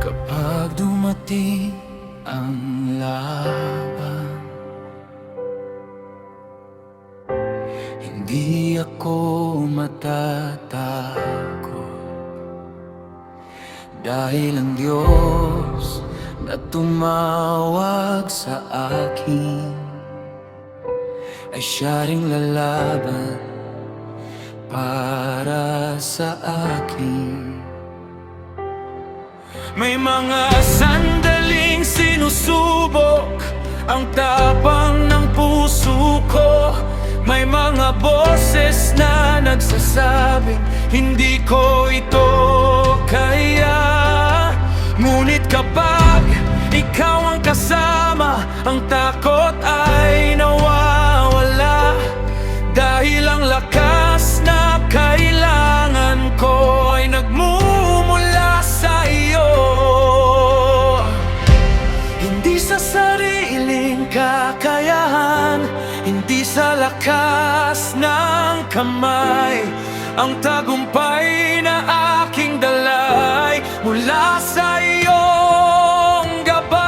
Kapag dumating ang laban, hindi ako matatakot, dahil ang Diyos na tumawag sa akin ay siya ring lalaban para sa akin. May mga sandaling sinusubok ang tapang ng puso ko. May mga boses na nagsasabing hindi ko ito kaya. Ngunit kapag ikaw ang kasama, ang takot ay nawawala, dahil ang lakas na kailangan ko ay nagmumula sa iyo. Hindi sa sariling kakayahan, hindi sa lakas ng kamay, ang tagumpay na aking dalay mula sa iyong gabay.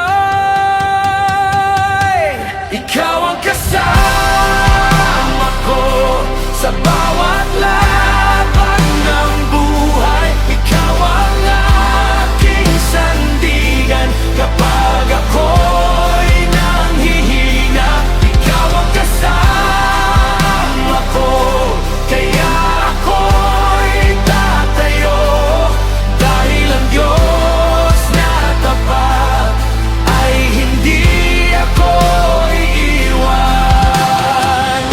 Ikaw ang kasama ko sa bawat laban ng buhay. Ikaw ang aking sandigan kapag ako'y nanghihina. Ikaw ang kasama ko, kaya ako'y tatayo, dahil ang Diyos na tapat ay hindi ako iiwan.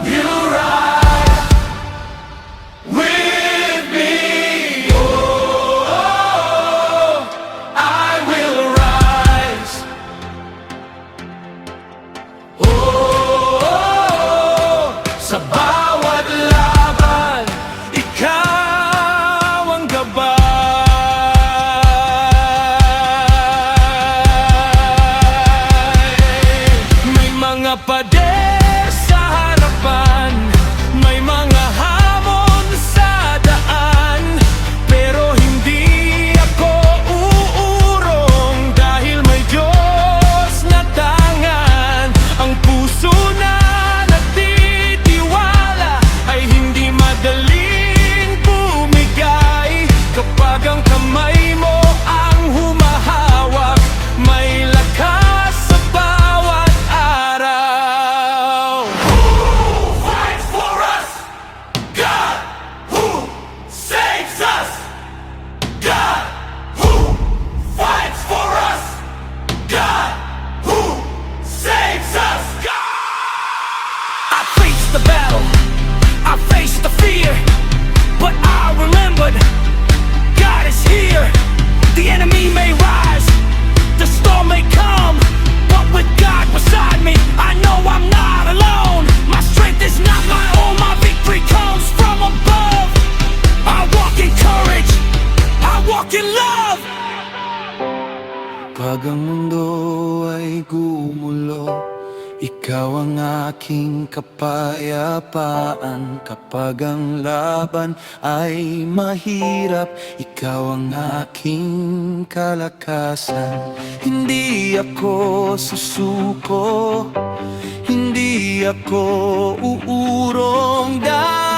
You ride with me. I will rise. Sa bawat laban, ikaw ang gabay. May mga pader sa harapan, may mga hamon sa daan, pero hindi ako uurong, dahil may Diyos na tangan. Ang puso na nagtitiwala ay hindi madaling bumigay. Kapag ang kamay mo ang humahawak, may lakas sa bawat araw. Who fights for us? God. Who saves us? God. Who fights for us? God. Who saves us? God. I faced the battle, I faced the fear, but I remembered God is here. The enemy may rise, the storm may come, but with God beside me, I know I'm not alone. My strength is not my own, my victory comes from above. I walk in courage, I walk in love. Pag ang mundo ay gumulo, ikaw ang aking kapayapaan. Kapag ang laban ay mahirap, ikaw ang aking kalakasan. Hindi ako susuko, hindi ako uurong, dahil